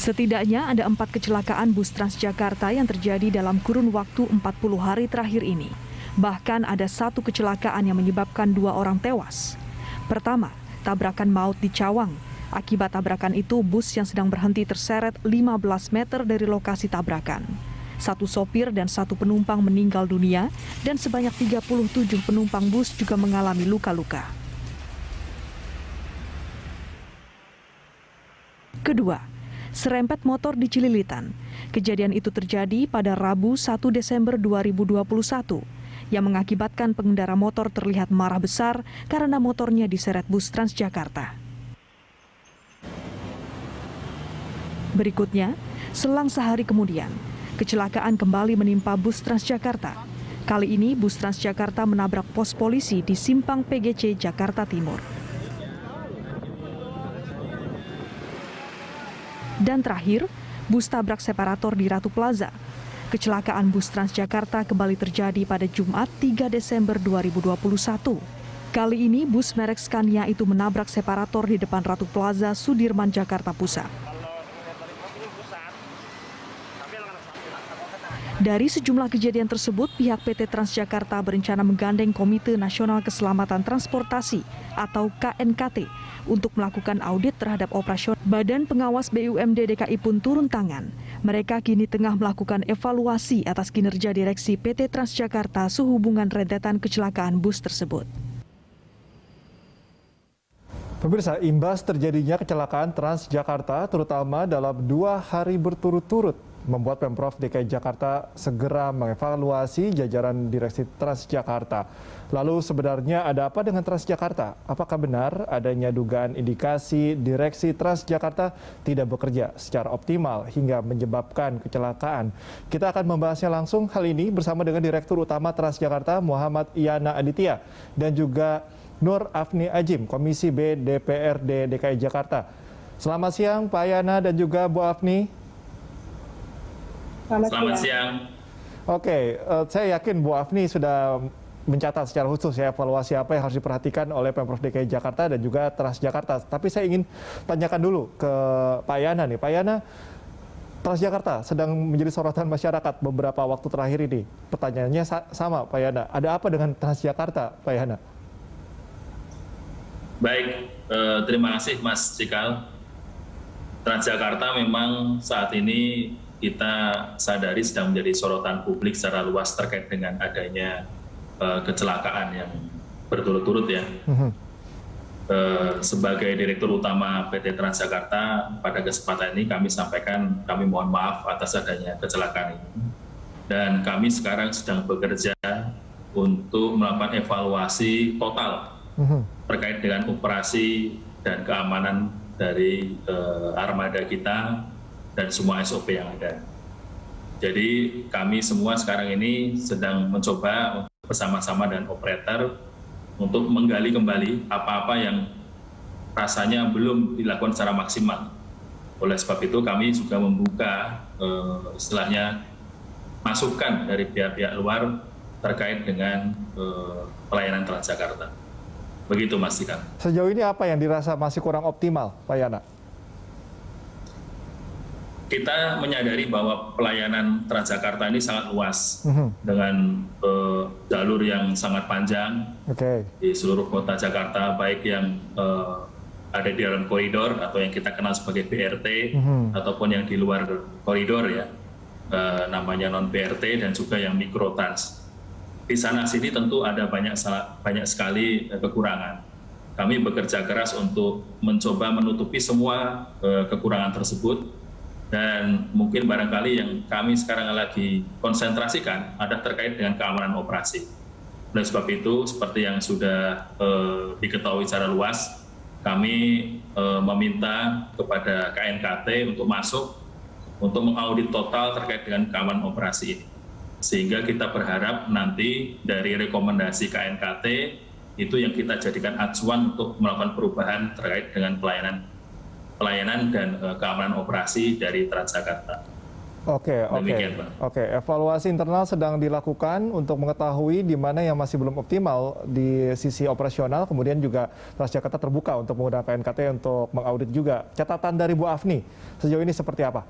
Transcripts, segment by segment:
Setidaknya ada 4 kecelakaan bus Transjakarta yang terjadi dalam kurun waktu 40 hari terakhir ini. Bahkan ada 1 kecelakaan yang menyebabkan 2 orang tewas. Pertama, tabrakan maut di Cawang. Akibat tabrakan itu, bus yang sedang berhenti terseret 15 meter dari lokasi tabrakan. 1 sopir dan 1 penumpang meninggal dunia dan sebanyak 37 penumpang bus juga mengalami luka-luka. Kedua, serempet motor di Cililitan. Kejadian itu terjadi pada Rabu 1 Desember 2021 yang mengakibatkan pengendara motor terlihat marah besar karena motornya diseret bus Transjakarta. Berikutnya, selang sehari kemudian, kecelakaan kembali menimpa bus Transjakarta. Kali ini bus Transjakarta menabrak pos polisi di Simpang PGC Jakarta Timur. Dan terakhir, bus tabrak separator di Ratu Plaza. Kecelakaan bus Transjakarta kembali terjadi pada Jumat 3 Desember 2021. Kali ini bus merek Scania itu menabrak separator di depan Ratu Plaza, Sudirman, Jakarta Pusat. Dari sejumlah kejadian tersebut, pihak PT Transjakarta berencana menggandeng Komite Nasional Keselamatan Transportasi atau KNKT untuk melakukan audit terhadap operasional. Badan Pengawas BUMD DKI pun turun tangan. Mereka kini tengah melakukan evaluasi atas kinerja direksi PT Transjakarta sehubungan rentetan kecelakaan bus tersebut. Pemirsa, imbas terjadinya kecelakaan Transjakarta terutama dalam 2 hari berturut-turut membuat Pemprov DKI Jakarta segera mengevaluasi jajaran direksi Transjakarta. Lalu sebenarnya ada apa dengan Transjakarta? Apakah benar adanya dugaan indikasi direksi Transjakarta tidak bekerja secara optimal hingga menyebabkan kecelakaan? Kita akan membahasnya langsung hal ini bersama dengan Direktur Utama Transjakarta Muhammad Iyana Aditya dan juga Nur Afni Ajim, Komisi B DPRD DKI Jakarta. Selamat siang Pak Iyana dan juga Bu Afni. Selamat siang. Oke, saya yakin Bu Afni sudah mencatat secara khusus ya evaluasi apa yang harus diperhatikan oleh Pemprov DKI Jakarta dan juga Transjakarta. Tapi saya ingin tanyakan dulu ke Pak Yana nih. Pak Yana, Transjakarta sedang menjadi sorotan masyarakat beberapa waktu terakhir ini. Pertanyaannya sama Pak Yana, ada apa dengan Transjakarta Pak Yana? Baik, terima kasih Mas Cikal. Transjakarta memang saat ini kita sadari sedang menjadi sorotan publik secara luas terkait dengan adanya kecelakaan yang berturut-turut ya. Sebagai Direktur Utama PT Transjakarta, pada kesempatan ini kami sampaikan kami mohon maaf atas adanya kecelakaan ini. Dan kami sekarang sedang bekerja untuk melakukan evaluasi total terkait dengan operasi dan keamanan dari armada kita dan semua SOP yang ada. Jadi kami semua sekarang ini sedang mencoba bersama-sama dengan operator untuk menggali kembali apa-apa yang rasanya belum dilakukan secara maksimal. Oleh sebab itu kami juga membuka istilahnya masukan dari pihak-pihak luar terkait dengan pelayanan Transjakarta. Begitu Mas Dika. Sejauh ini apa yang dirasa masih kurang optimal Pak Yana? Kita menyadari bahwa pelayanan Transjakarta ini sangat luas dengan jalur yang sangat panjang di seluruh kota Jakarta, baik yang ada di dalam koridor atau yang kita kenal sebagai BRT ataupun yang di luar koridor ya, namanya non BRT dan juga yang mikrotrans. Di sana sini tentu ada banyak sekali kekurangan. Kami bekerja keras untuk mencoba menutupi semua kekurangan tersebut. Dan mungkin barangkali yang kami sekarang lagi konsentrasikan ada terkait dengan keamanan operasi. Oleh sebab itu, seperti yang sudah diketahui secara luas, kami meminta kepada KNKT untuk masuk untuk mengaudit total terkait dengan keamanan operasi ini. Sehingga kita berharap nanti dari rekomendasi KNKT itu yang kita jadikan acuan untuk melakukan perubahan terkait dengan pelayanan dan keamanan operasi dari Transjakarta. Oke. Evaluasi internal sedang dilakukan untuk mengetahui di mana yang masih belum optimal di sisi operasional, kemudian juga Transjakarta terbuka untuk menggunakan KNKT untuk mengaudit juga. Catatan dari Bu Afni, sejauh ini seperti apa?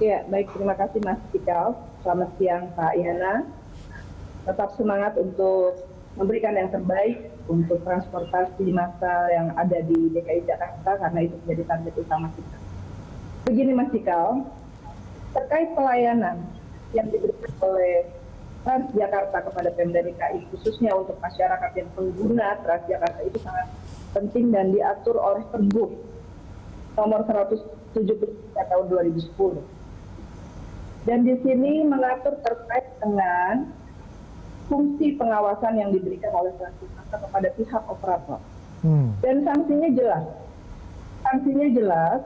Ya, baik, terima kasih Mas Cikal. Selamat siang Pak Yana. Tetap semangat untuk memberikan yang terbaik untuk transportasi massal yang ada di DKI Jakarta, karena itu menjadi target utama kita. Begini Mas Cikal, terkait pelayanan yang diberikan oleh Transjakarta kepada Pemda DKI, khususnya untuk masyarakat yang pengguna Transjakarta, itu sangat penting dan diatur oleh Pergub nomor 173 tahun 2010. Dan di sini mengatur terkait dengan fungsi pengawasan yang diberikan oleh Transjakarta kepada pihak operator. Dan sanksinya jelas. Sanksinya jelas,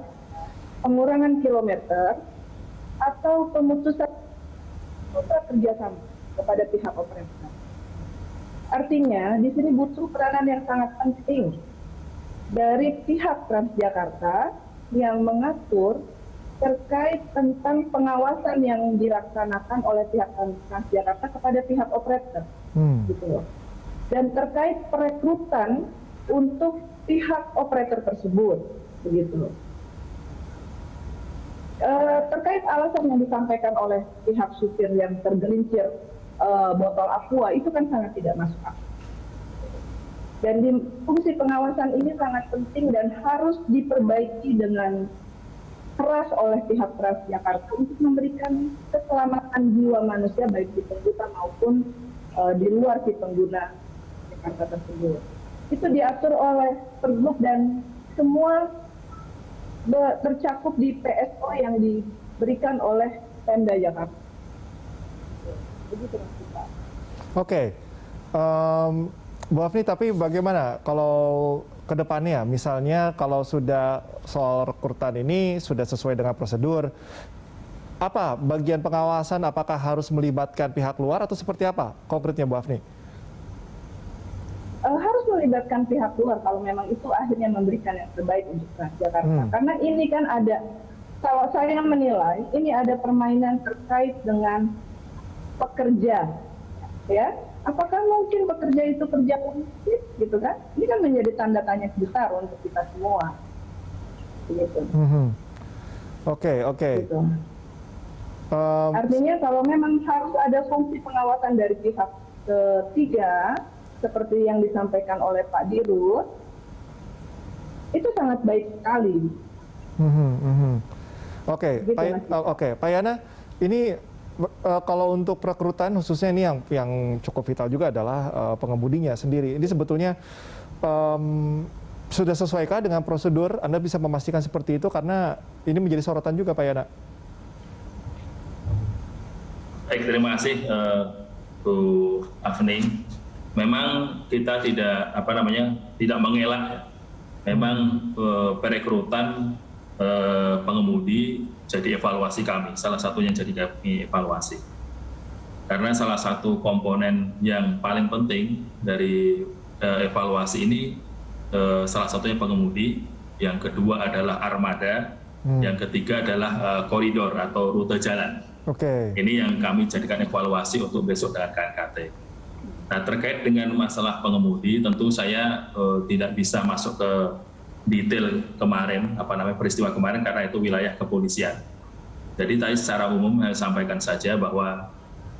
pengurangan kilometer atau pemutusan kerjasama kepada pihak operator. Artinya, di sini butuh peranan yang sangat penting dari pihak Transjakarta yang mengatur terkait tentang pengawasan yang dilaksanakan oleh pihak Transjakarta kepada pihak operator. Gitu. Dan terkait perekrutan untuk pihak operator tersebut. Begitu. Terkait alasan yang disampaikan oleh pihak supir yang tergelincir botol aqua, itu kan sangat tidak masuk akal. Dan di fungsi pengawasan ini sangat penting dan harus diperbaiki dengan keras oleh pihak Transjakarta untuk memberikan keselamatan jiwa manusia baik di pengguna maupun di luar si pengguna Jakarta tersebut. Itu diatur oleh Pergub dan semua tercakup di PSO yang diberikan oleh Pemda Jakarta. Oke. Bu Afni, tapi bagaimana kalau ke depannya, misalnya kalau sudah soal rekrutan ini sudah sesuai dengan prosedur, apa bagian pengawasan, apakah harus melibatkan pihak luar atau seperti apa konkretnya Bu Afni? Harus melibatkan pihak luar kalau memang itu akhirnya memberikan yang terbaik untuk Transjakarta. Karena ini kan ada, kalau saya menilai, ini ada permainan terkait dengan pekerja, ya. Apakah mungkin pekerja itu kerja politis, gitu kan? Ini kan menjadi tanda tanya besar untuk kita semua. Gitu. Oke. Gitu. Artinya kalau memang harus ada fungsi pengawasan dari pihak ketiga, seperti yang disampaikan oleh Pak Dirut, itu sangat baik sekali. Oke, Pak Yana, ini kalau untuk perekrutan khususnya ini yang cukup vital juga adalah pengemudinya sendiri. Ini sebetulnya sudah sesuaikah dengan prosedur? Anda bisa memastikan seperti itu karena ini menjadi sorotan juga, Pak Yana. Baik, terima kasih Bu Afni. Memang kita tidak mengelak. Memang perekrutan pengemudi jadi evaluasi kami. Salah satunya jadi kami evaluasi. Karena salah satu komponen yang paling penting dari evaluasi ini salah satunya pengemudi, yang kedua adalah armada, yang ketiga adalah koridor atau rute jalan. Ini yang kami jadikan evaluasi untuk besok dengan KNKT. Nah, terkait dengan masalah pengemudi, tentu saya tidak bisa masuk ke detail kemarin, peristiwa kemarin karena itu wilayah kepolisian. Jadi tadi secara umum saya sampaikan saja bahwa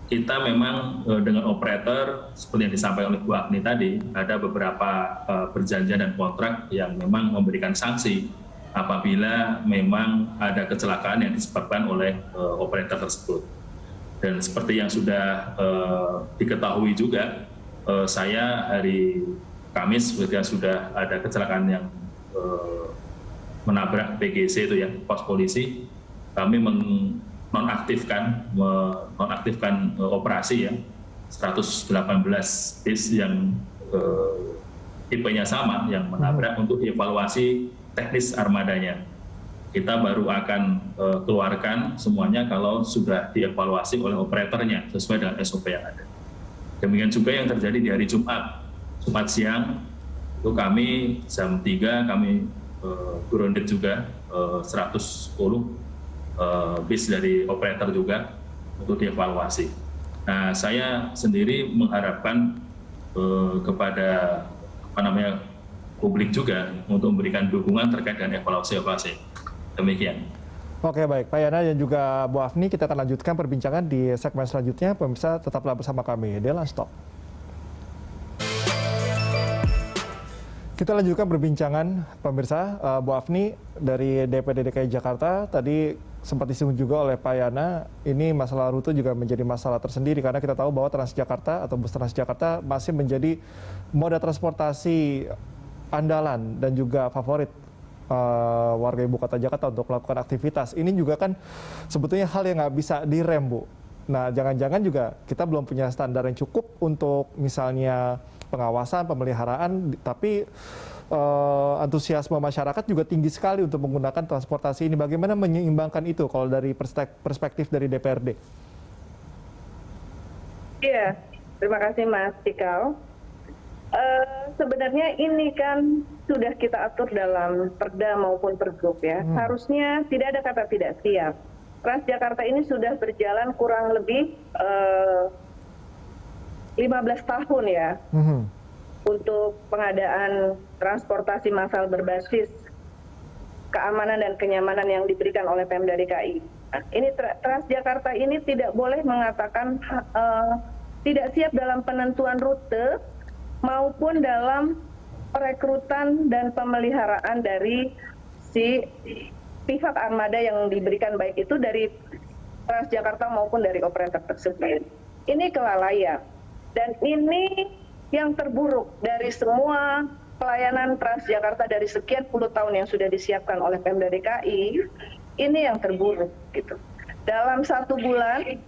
kita memang dengan operator seperti yang disampaikan oleh Bu Agni tadi, ada beberapa perjanjian dan kontrak yang memang memberikan sanksi apabila memang ada kecelakaan yang disebabkan oleh operator tersebut. Dan seperti yang sudah diketahui juga, saya hari Kamis ketika sudah ada kecelakaan yang menabrak PGC itu ya, pos polisi, kami menonaktifkan operasi ya 118 bis yang tipenya sama yang menabrak untuk dievaluasi teknis armadanya. Kita baru akan keluarkan semuanya kalau sudah dievaluasi oleh operatornya sesuai dengan SOP yang ada. Demikian juga yang terjadi di hari Jumat siang, itu kami jam 3 kami grounded juga 110 bis dari operator juga untuk dievaluasi. Nah, saya sendiri mengharapkan kepada publik juga untuk memberikan dukungan terkait dengan evaluasi. Demikian. Oke, baik, Pak Yana dan juga Bu Afni, kita akan lanjutkan perbincangan di segmen selanjutnya. Pemirsa tetaplah bersama kami. Dela Stop. Kita lanjutkan perbincangan, pemirsa. Bu Afni dari DPD DKI Jakarta tadi sempat disinggung juga oleh Pak Yana, ini masalah rute juga menjadi masalah tersendiri karena kita tahu bahwa Transjakarta atau bus Transjakarta masih menjadi moda transportasi andalan dan juga favorit warga ibu kota Jakarta untuk melakukan aktivitas. Ini juga kan sebetulnya hal yang nggak bisa direm, Bu. Nah, jangan-jangan juga kita belum punya standar yang cukup untuk misalnya pengawasan, pemeliharaan, tapi antusiasme masyarakat juga tinggi sekali untuk menggunakan transportasi ini. Bagaimana menyeimbangkan itu kalau dari perspektif dari DPRD? Iya, terima kasih Mas Cikal. Sebenarnya ini kan sudah kita atur dalam Perda maupun Pergub ya. Harusnya tidak ada kata tidak siap. Transjakarta ini sudah berjalan kurang lebih 15 tahun ya. Untuk pengadaan transportasi massal berbasis keamanan dan kenyamanan yang diberikan oleh Pemda DKI. Nah, ini Transjakarta ini tidak boleh mengatakan tidak siap dalam penentuan rute maupun dalam perekrutan dan pemeliharaan dari si pihak armada yang diberikan, baik itu dari Transjakarta maupun dari operator tersebut. Ini kelalaian dan ini yang terburuk dari semua pelayanan Transjakarta dari sekian puluh tahun yang sudah disiapkan oleh Pemda DKI, ini yang terburuk gitu. Dalam 1 bulan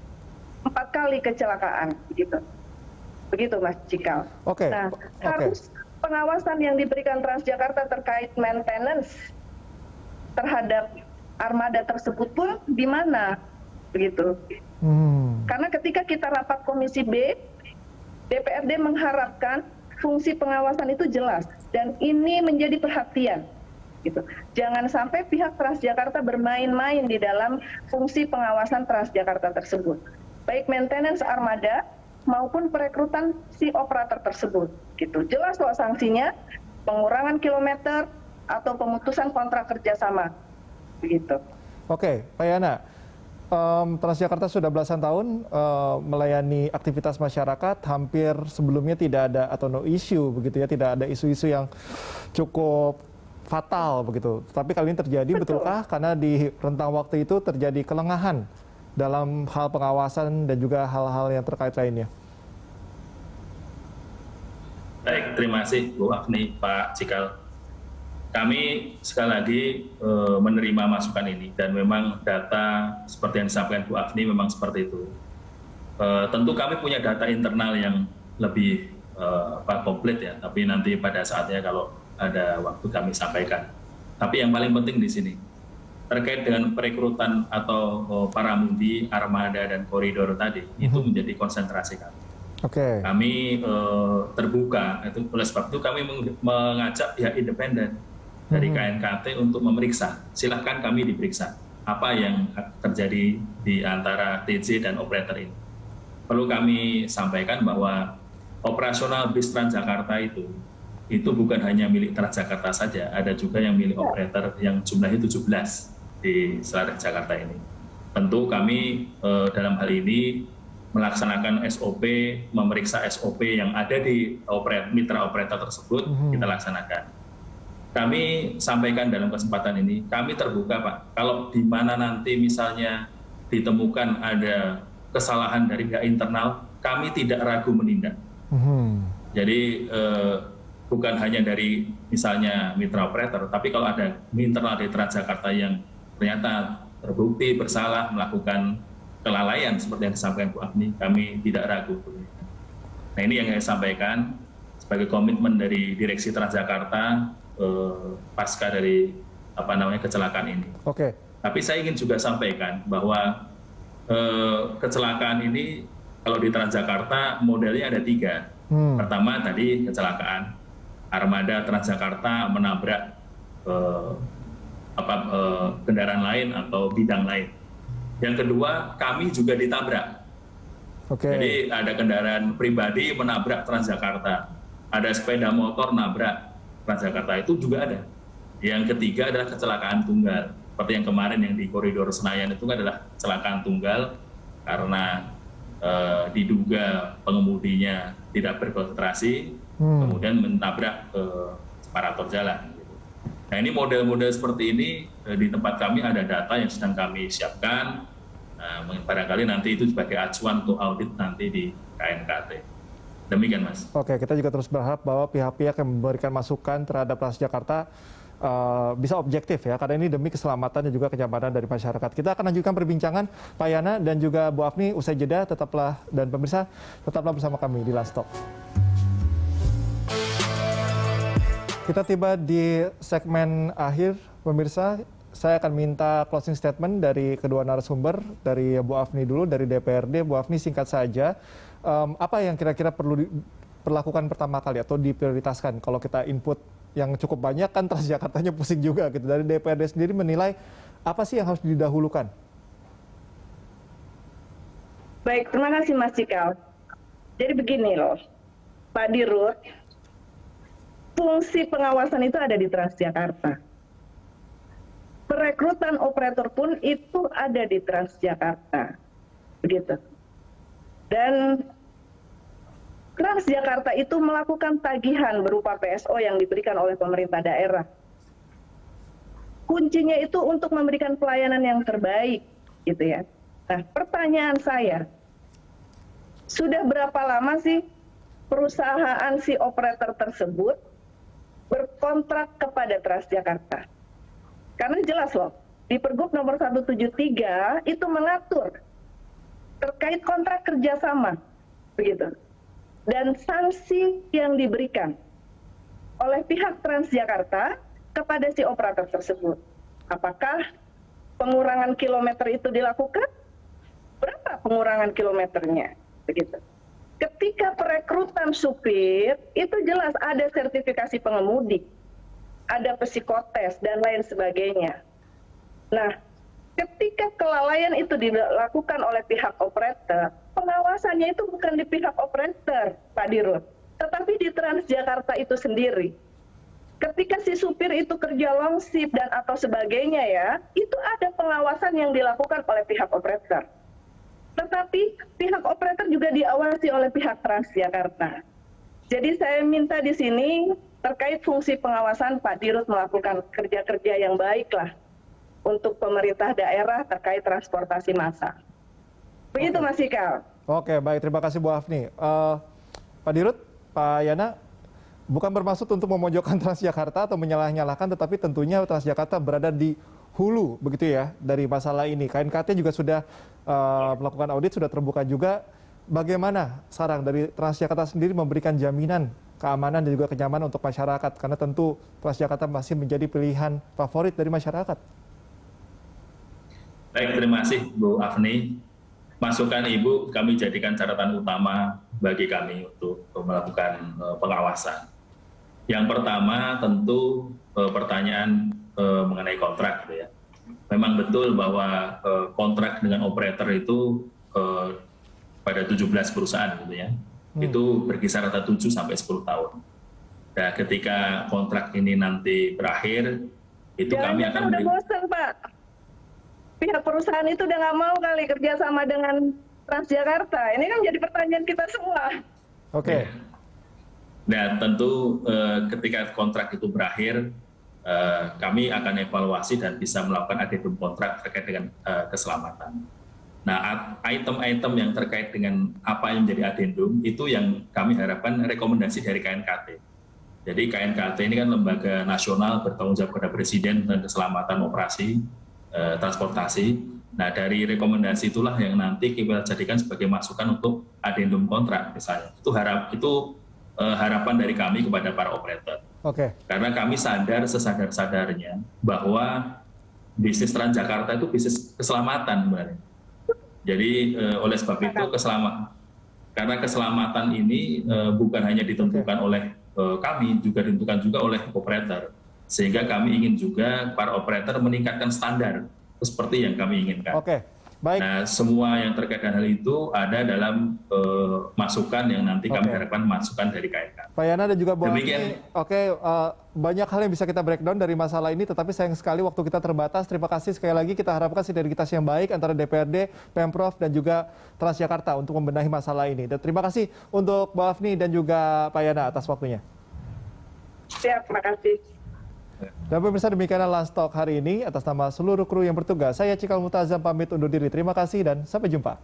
4 kali kecelakaan gitu. Begitu Mas Cikal. Nah, harus pengawasan yang diberikan Transjakarta terkait maintenance terhadap armada tersebut pun di mana begitu. Karena ketika kita rapat Komisi B, DPRD mengharapkan fungsi pengawasan itu jelas dan ini menjadi perhatian gitu. Jangan sampai pihak Transjakarta bermain-main di dalam fungsi pengawasan Transjakarta tersebut, baik maintenance armada maupun perekrutan si operator tersebut gitu. Jelas kok sanksinya, pengurangan kilometer atau pemutusan kontrak kerjasama begitu. Oke, Pak Yana, Transjakarta sudah belasan tahun melayani aktivitas masyarakat, hampir sebelumnya tidak ada atau no issue begitu ya, tidak ada isu-isu yang cukup fatal begitu. Tapi kali ini terjadi, betulkah karena di rentang waktu itu terjadi kelengahan dalam hal pengawasan dan juga hal-hal yang terkait lainnya? Baik, terima kasih Bu Afni, Pak Cikal. Kami sekali lagi menerima masukan ini dan memang data seperti yang disampaikan Bu Afni memang seperti itu. Tentu kami punya data internal yang lebih komplit ya, tapi nanti pada saatnya kalau ada waktu kami sampaikan. Tapi yang paling penting di sini terkait dengan perekrutan atau paramundi, armada dan koridor tadi itu menjadi konsentrasi kami. Kami terbuka, oleh sebab itu kami mengajak pihak independen dari KNKT untuk memeriksa. Silahkan kami diperiksa apa yang terjadi di antara TJ dan operator ini. Perlu kami sampaikan bahwa operasional bis Transjakarta itu bukan hanya milik Transjakarta saja, ada juga yang milik operator yang jumlahnya 17 di selatan Jakarta ini. Tentu kami dalam hal ini melaksanakan SOP, memeriksa SOP yang ada di mitra operator tersebut, kita laksanakan. Kami sampaikan dalam kesempatan ini, kami terbuka Pak, kalau di mana nanti misalnya ditemukan ada kesalahan dari pihak internal, kami tidak ragu menindak. Jadi bukan hanya dari misalnya mitra operator, tapi kalau ada internal di Transjakarta yang ternyata terbukti bersalah melakukan kelalaian seperti yang disampaikan Bu Afni, kami tidak ragu. Nah, ini yang saya sampaikan sebagai komitmen dari Direksi Transjakarta pasca dari kecelakaan ini. Tapi saya ingin juga sampaikan bahwa kecelakaan ini kalau di Transjakarta modelnya ada 3. Pertama tadi kecelakaan armada Transjakarta menabrak kendaraan lain atau bidang lain. Yang kedua, kami juga ditabrak. Jadi ada kendaraan pribadi menabrak Transjakarta, ada sepeda motor nabrak Transjakarta, itu juga ada. Yang ketiga adalah kecelakaan tunggal, seperti yang kemarin yang di koridor Senayan itu adalah kecelakaan tunggal karena diduga pengemudinya tidak berkonsentrasi, kemudian menabrak separator jalan. Nah, ini model-model seperti ini di tempat kami ada data yang sedang kami siapkan. Barangkali nanti itu sebagai acuan untuk audit nanti di KNKT. Demikian, Mas. Oke, kita juga terus berharap bahwa pihak-pihak yang memberikan masukan terhadap Transjakarta bisa objektif ya, karena ini demi keselamatan dan juga kenyamanan dari masyarakat. Kita akan lanjutkan perbincangan Pak Yana dan juga Bu Afni usai jeda. Tetaplah, dan pemirsa tetaplah bersama kami di Lanstop. Kita tiba di segmen akhir, pemirsa. Saya akan minta closing statement dari kedua narasumber, dari Bu Afni dulu, dari DPRD. Bu Afni, singkat saja, apa yang kira-kira perlu diperlakukan pertama kali atau diprioritaskan? Kalau kita input yang cukup banyak kan Transjakartanya pusing juga gitu. Dari DPRD sendiri menilai apa sih yang harus didahulukan? Baik, terima kasih Mas Cikal. Jadi begini loh, Pak Dirut, fungsi pengawasan itu ada di Transjakarta. Perekrutan operator pun itu ada di Transjakarta, begitu. Dan Transjakarta itu melakukan tagihan berupa PSO yang diberikan oleh pemerintah daerah. Kuncinya itu untuk memberikan pelayanan yang terbaik, gitu ya. Nah, pertanyaan saya, sudah berapa lama sih perusahaan si operator tersebut berkontrak kepada Transjakarta? Karena jelas loh, di Pergub nomor 173 itu mengatur terkait kontrak kerjasama, begitu. Dan sanksi yang diberikan oleh pihak Transjakarta kepada si operator tersebut. Apakah pengurangan kilometer itu dilakukan? Berapa pengurangan kilometernya? Begitu. Ketika perekrutan supir, itu jelas ada sertifikasi pengemudi, ada psikotes, dan lain sebagainya. Nah, ketika kelalaian itu dilakukan oleh pihak operator, pengawasannya itu bukan di pihak operator, Pak Dirut, tetapi di Transjakarta itu sendiri. Ketika si supir itu kerja long shift dan atau sebagainya ya, itu ada pengawasan yang dilakukan oleh pihak operator. Tetapi pihak operator juga diawasi oleh pihak Transjakarta. Jadi saya minta di sini terkait fungsi pengawasan, Pak Dirut melakukan kerja-kerja yang baiklah untuk pemerintah daerah terkait transportasi massal. Begitu Mas Cikal. Oke, baik. Terima kasih Bu Afni. Pak Dirut, Pak Yana, bukan bermaksud untuk memojokkan Transjakarta atau menyalah-nyalahkan, tetapi tentunya Transjakarta berada di hulu, begitu ya, dari masalah ini. KNKT juga sudah melakukan audit, sudah terbuka juga. Bagaimana sekarang dari Transjakarta sendiri memberikan jaminan keamanan dan juga kenyamanan untuk masyarakat? Karena tentu Transjakarta masih menjadi pilihan favorit dari masyarakat. Baik, terima kasih Bu Afni. Masukan Ibu kami jadikan catatan utama bagi kami untuk melakukan pengawasan. Yang pertama tentu pertanyaan mengenai kontrak, gitu ya. Memang betul bahwa kontrak dengan operator itu pada 17 perusahaan, gitu ya. Itu berkisar antara 7 sampai 10 tahun. Nah, ketika kontrak ini nanti berakhir, itu kami akan udah bosan, Pak. Pihak perusahaan itu udah nggak mau kali kerja sama dengan Transjakarta. Ini kan jadi pertanyaan kita semua. Oke. Dan tentu ketika kontrak itu berakhir, kami akan evaluasi dan bisa melakukan adendum kontrak terkait dengan keselamatan. Nah, item-item yang terkait dengan apa yang menjadi adendum itu yang kami harapkan rekomendasi dari KNKT. Jadi KNKT ini kan lembaga nasional bertanggung jawab kepada Presiden dan keselamatan operasi transportasi. Nah, dari rekomendasi itulah yang nanti kita jadikan sebagai masukan untuk adendum kontrak misalnya. Itu harapan dari kami kepada para operator. Oke. Karena kami sadar sesadar-sadarnya bahwa bisnis Transjakarta itu bisnis keselamatan sebenarnya. Jadi oleh sebab itu karena keselamatan ini bukan hanya ditentukan oleh kami, juga ditentukan juga oleh operator. sehingga kami ingin juga para operator meningkatkan standar seperti yang kami inginkan. Oke, baik. Nah, semua yang terkait dengan hal itu ada dalam masukan yang nanti kami harapkan masukan dari KNK. Pak Yana dan juga Bu Afni, Demikian. banyak hal yang bisa kita breakdown dari masalah ini, tetapi sayang sekali waktu kita terbatas. Terima kasih sekali lagi, kita harapkan sinergitas yang baik antara DPRD, Pemprov, dan juga Transjakarta untuk membenahi masalah ini. Dan terima kasih untuk Bu Afni dan juga Pak Yana atas waktunya. Siap, terima kasih. Dan pemirsa, demikianlah Lunch Talk hari ini. Atas nama seluruh kru yang bertugas, saya Cikal Mutazam pamit undur diri. Terima kasih dan sampai jumpa.